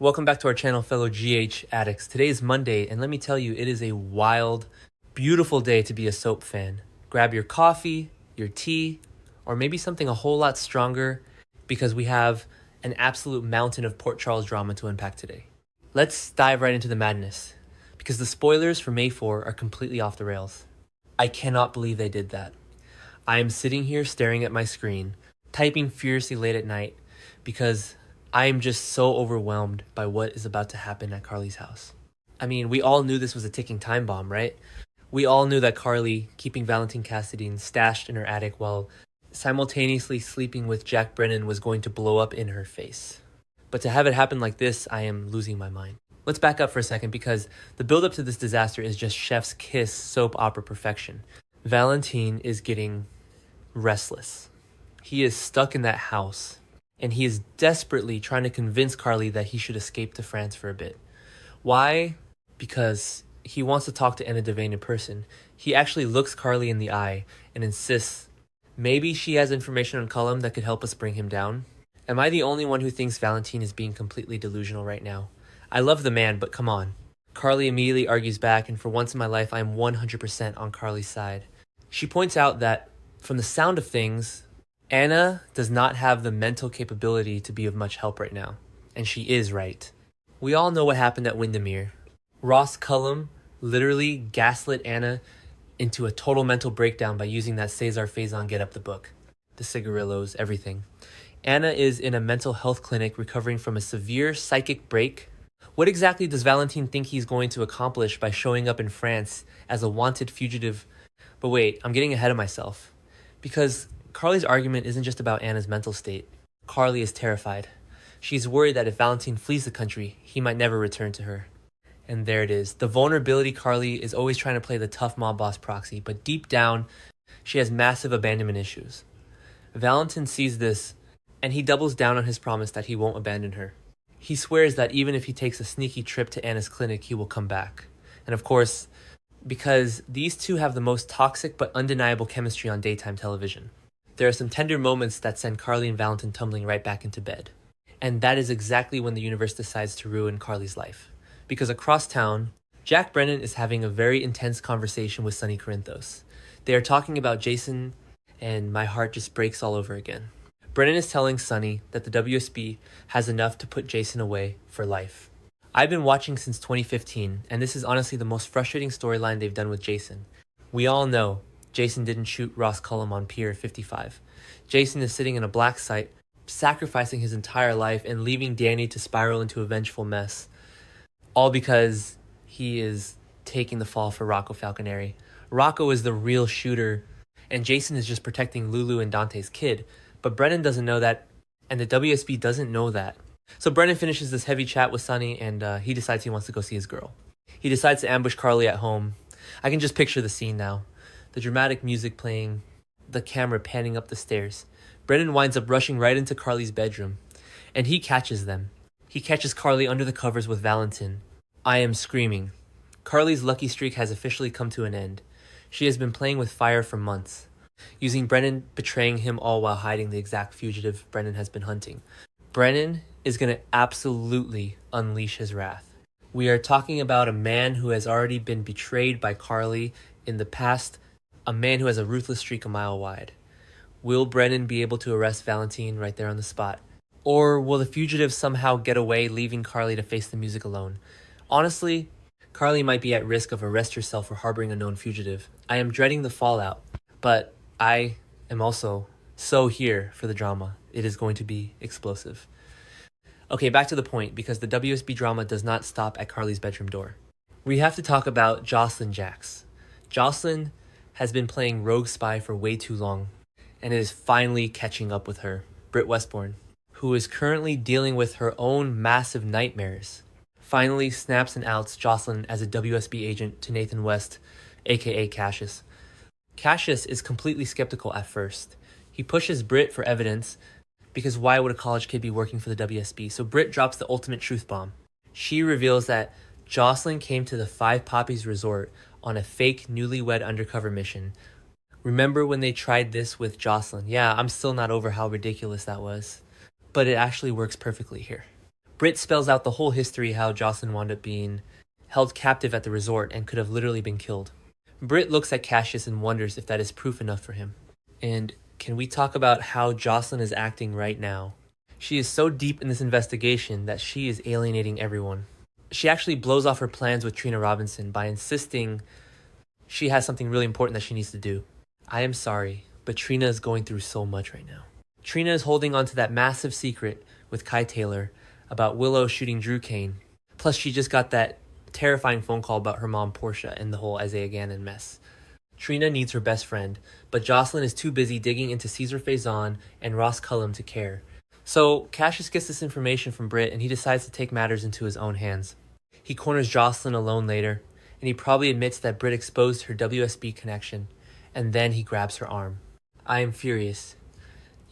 Welcome back to our channel, fellow GH addicts. Today is Monday, and let me tell you, it is a wild, beautiful day to be a soap fan. Grab your coffee, your tea, or maybe something a whole lot stronger because we have an absolute mountain of Port Charles drama to unpack today. Let's dive right into the madness because the spoilers for May 4 are completely off the rails. I cannot believe they did that. I am sitting here staring at my screen, typing furiously late at night because I am just so overwhelmed by what is about to happen at Carly's house. I mean, we all knew this was a ticking time bomb, right? We all knew that Carly, keeping Valentine Cassadine stashed in her attic while simultaneously sleeping with Jack Brennan, was going to blow up in her face. But to have it happen like this, I am losing my mind. Let's back up for a second because the build-up to this disaster is just chef's kiss soap opera perfection. Valentine is getting restless. He is stuck in that house, and he is desperately trying to convince Carly that he should escape to France for a bit. Why? Because he wants to talk to Anna Devane in person. He actually looks Carly in the eye and insists maybe she has information on Cullum that could help us bring him down. Am I the only one who thinks Valentine is being completely delusional right now? I love the man, but come on. Carly immediately argues back, and for once in my life, I am 100% on Carly's side. She points out that, from the sound of things, Anna does not have the mental capability to be of much help right now, and she is right. We all know what happened at Windermere. Ross Cullum literally gaslit Anna into a total mental breakdown by using that Cesar Faison get up the book. The cigarillos, everything. Anna is in a mental health clinic recovering from a severe psychic break. What exactly does Valentine think he's going to accomplish by showing up in France as a wanted fugitive? But wait, I'm getting ahead of myself. Because Carly's argument isn't just about Anna's mental state. Carly is terrified. She's worried that if Valentine flees the country, he might never return to her. And there it is. The vulnerability Carly is always trying to play the tough mob boss proxy, but deep down, she has massive abandonment issues. Valentine sees this, and he doubles down on his promise that he won't abandon her. He swears that even if he takes a sneaky trip to Anna's clinic, he will come back. And of course, because these two have the most toxic but undeniable chemistry on daytime television. There are some tender moments that send Carly and Valentine tumbling right back into bed. And that is exactly when the universe decides to ruin Carly's life. Because across town, Jack Brennan is having a very intense conversation with Sonny Corinthos. They are talking about Jason, and my heart just breaks all over again. Brennan is telling Sonny that the WSB has enough to put Jason away for life. I've been watching since 2015, and this is honestly the most frustrating storyline they've done with Jason. We all know Jason didn't shoot Ross Cullum on Pier 55. Jason is sitting in a black site, sacrificing his entire life and leaving Danny to spiral into a vengeful mess. All because he is taking the fall for Rocco Falconeri. Rocco is the real shooter, and Jason is just protecting Lulu and Dante's kid. But Brennan doesn't know that, and the WSB doesn't know that. So Brennan finishes this heavy chat with Sonny, and he decides he wants to go see his girl. He decides to ambush Carly at home. I can just picture the scene now. The dramatic music playing, the camera panning up the stairs. Brennan winds up rushing right into Carly's bedroom, and he catches them. He catches Carly under the covers with Valentine. I am screaming. Carly's lucky streak has officially come to an end. She has been playing with fire for months, using Brennan betraying him all while hiding the exact fugitive Brennan has been hunting. Brennan is going to absolutely unleash his wrath. We are talking about a man who has already been betrayed by Carly in the past, a man who has a ruthless streak a mile wide. Will Brennan be able to arrest Valentine right there on the spot? Or will the fugitive somehow get away, leaving Carly to face the music alone? Honestly, Carly might be at risk of arrest herself for harboring a known fugitive. I am dreading the fallout, but I am also so here for the drama. It is going to be explosive. Okay, back to the point, because the WSB drama does not stop at Carly's bedroom door. We have to talk about Josslyn Jax. Josslyn has been playing rogue spy for way too long, and it is finally catching up with her, Britt Westbourne, who is currently dealing with her own massive nightmares. Finally snaps and outs Josslyn as a WSB agent to Nathan West, aka Cassius. Cassius is completely skeptical at first. He pushes Britt for evidence, because why would a college kid be working for the WSB? So Britt drops the ultimate truth bomb. She reveals that Josslyn came to the Five Poppies Resort on a fake newlywed undercover mission. Remember when they tried this with Josslyn? Yeah, I'm still not over how ridiculous that was. But it actually works perfectly here. Britt spells out the whole history how Josslyn wound up being held captive at the resort and could have literally been killed. Britt looks at Cassius and wonders if that is proof enough for him. And can we talk about how Josslyn is acting right now? She is so deep in this investigation that she is alienating everyone. She actually blows off her plans with Trina Robinson by insisting she has something really important that she needs to do. I am sorry, but Trina is going through so much right now. Trina is holding on to that massive secret with Kai Taylor about Willow shooting Drew Kane. Plus, she just got that terrifying phone call about her mom, Portia, and the whole Isaiah Gannon mess. Trina needs her best friend, but Josslyn is too busy digging into Caesar Faison and Ross Cullum to care. So Cassius gets this information from Britt and he decides to take matters into his own hands. He corners Josslyn alone later, and he probably admits that Britt exposed her WSB connection, and then he grabs her arm. I am furious.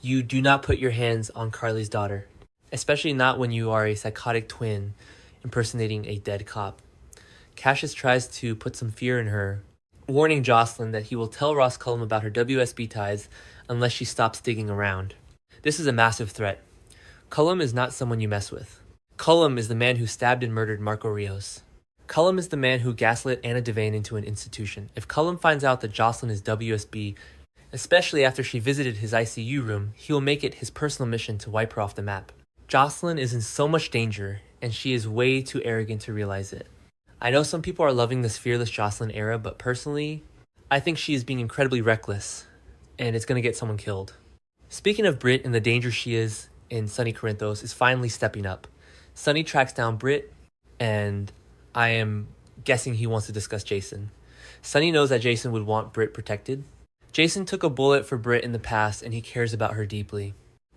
You do not put your hands on Carly's daughter, especially not when you are a psychotic twin impersonating a dead cop. Cassius tries to put some fear in her, warning Josslyn that he will tell Ross Cullum about her WSB ties unless she stops digging around. This is a massive threat. Cullum is not someone you mess with. Cullum is the man who stabbed and murdered Marco Rios. Cullum is the man who gaslit Anna Devane into an institution. If Cullum finds out that Josslyn is WSB, especially after she visited his ICU room, he will make it his personal mission to wipe her off the map. Josslyn is in so much danger, and she is way too arrogant to realize it. I know some people are loving this fearless Josslyn era, but personally, I think she is being incredibly reckless, and it's going to get someone killed. Speaking of Britt and the danger she is in, Sonny Corinthos is finally stepping up. Sonny tracks down Britt, and I am guessing he wants to discuss Jason. Sonny knows that Jason would want Britt protected. Jason took a bullet for Britt in the past, and he cares about her deeply.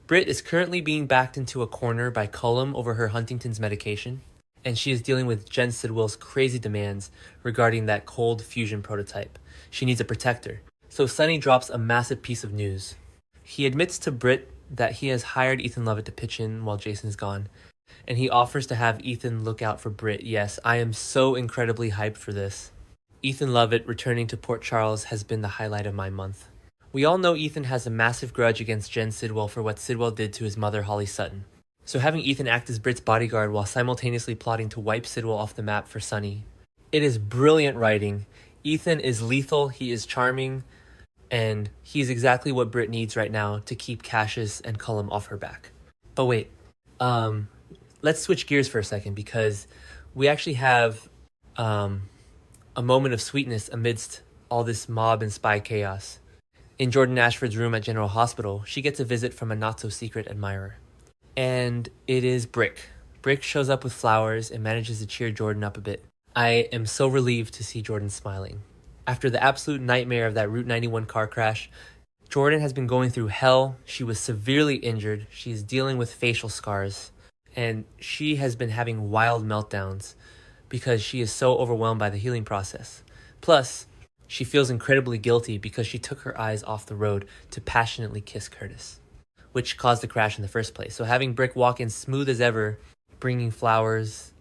Britt is currently being backed into a corner by Cullum over her Huntington's medication, and she is dealing with Jen Sidwell's crazy demands regarding that cold fusion prototype. She needs a protector. So Sonny drops a massive piece of news. He admits to Britt that he has hired Ethan Lovett to pitch in while Jason's gone, and he offers to have Ethan look out for Britt. Yes, I am so incredibly hyped for this. Ethan Lovett returning to Port Charles has been the highlight of my month. We all know Ethan has a massive grudge against Jen Sidwell for what Sidwell did to his mother, Holly Sutton. So having Ethan act as Britt's bodyguard while simultaneously plotting to wipe Sidwell off the map for Sonny. It is brilliant writing. Ethan is lethal, he is charming, and he's exactly what Britt needs right now to keep Cassius and Cullum off her back. But wait, let's switch gears for a second, because we actually have a moment of sweetness amidst all this mob and spy chaos. In Jordan Ashford's room at General Hospital, she gets a visit from a not-so-secret admirer. And it is Brick. Brick shows up with flowers and manages to cheer Jordan up a bit. I am so relieved to see Jordan smiling. After the absolute nightmare of that Route 91 car crash, Jordan has been going through hell. She was severely injured. She's dealing with facial scars. And she has been having wild meltdowns because she is so overwhelmed by the healing process. Plus, she feels incredibly guilty because she took her eyes off the road to passionately kiss Curtis, which caused the crash in the first place. So having Brick walk in smooth as ever, bringing flowers,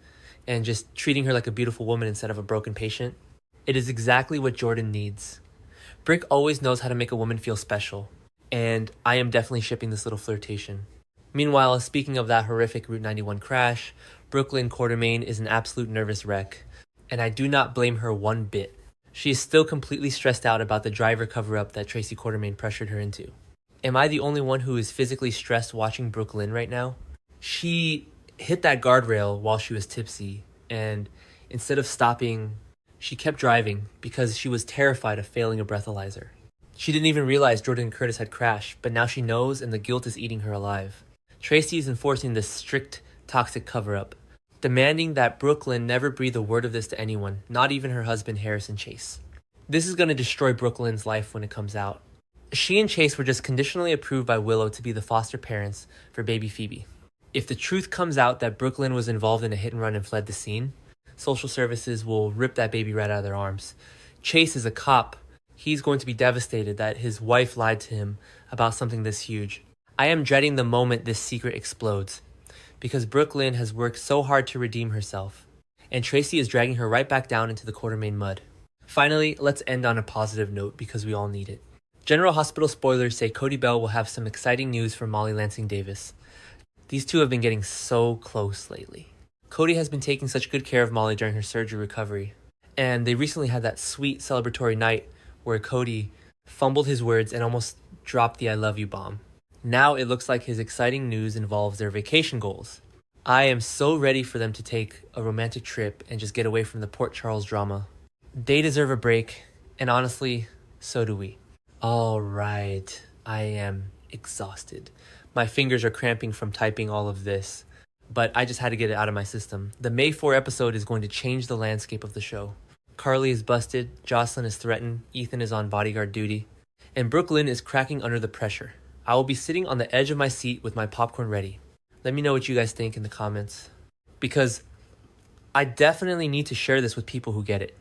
and just treating her like a beautiful woman instead of a broken patient, it is exactly what Jordan needs. Brick always knows how to make a woman feel special, and I am definitely shipping this little flirtation. Meanwhile, speaking of that horrific Route 91 crash, Brooklyn Quartermain is an absolute nervous wreck, and I do not blame her one bit. She is still completely stressed out about the driver cover-up that Tracy Quartermain pressured her into. Am I the only one who is physically stressed watching Brooklyn right now? She hit that guardrail while she was tipsy, and instead of stopping, she kept driving because she was terrified of failing a breathalyzer. She didn't even realize Jordan and Curtis had crashed, but now she knows, and the guilt is eating her alive. Tracy is enforcing this strict, toxic cover-up, demanding that Brooklyn never breathe a word of this to anyone, not even her husband Harrison Chase. This is going to destroy Brooklyn's life when it comes out. She and Chase were just conditionally approved by Willow to be the foster parents for baby Phoebe. If the truth comes out that Brooklyn was involved in a hit and run and fled the scene, social services will rip that baby right out of their arms. Chase is a cop. He's going to be devastated that his wife lied to him about something this huge. I am dreading the moment this secret explodes, because Brooklyn has worked so hard to redeem herself, and Tracy is dragging her right back down into the Quartermain mud. Finally, let's end on a positive note because we all need it. General Hospital spoilers say Cody Bell will have some exciting news for Molly Lansing Davis. These two have been getting so close lately. Cody has been taking such good care of Molly during her surgery recovery, and they recently had that sweet celebratory night where Cody fumbled his words and almost dropped the I love you bomb. Now it looks like his exciting news involves their vacation goals. I am so ready for them to take a romantic trip and just get away from the Port Charles drama. They deserve a break, and honestly, so do we. All right, I am exhausted. My fingers are cramping from typing all of this, but I just had to get it out of my system. The May 4 episode is going to change the landscape of the show. Carly is busted, Josslyn is threatened, Ethan is on bodyguard duty, and Brooklyn is cracking under the pressure. I will be sitting on the edge of my seat with my popcorn ready. Let me know what you guys think in the comments, because I definitely need to share this with people who get it.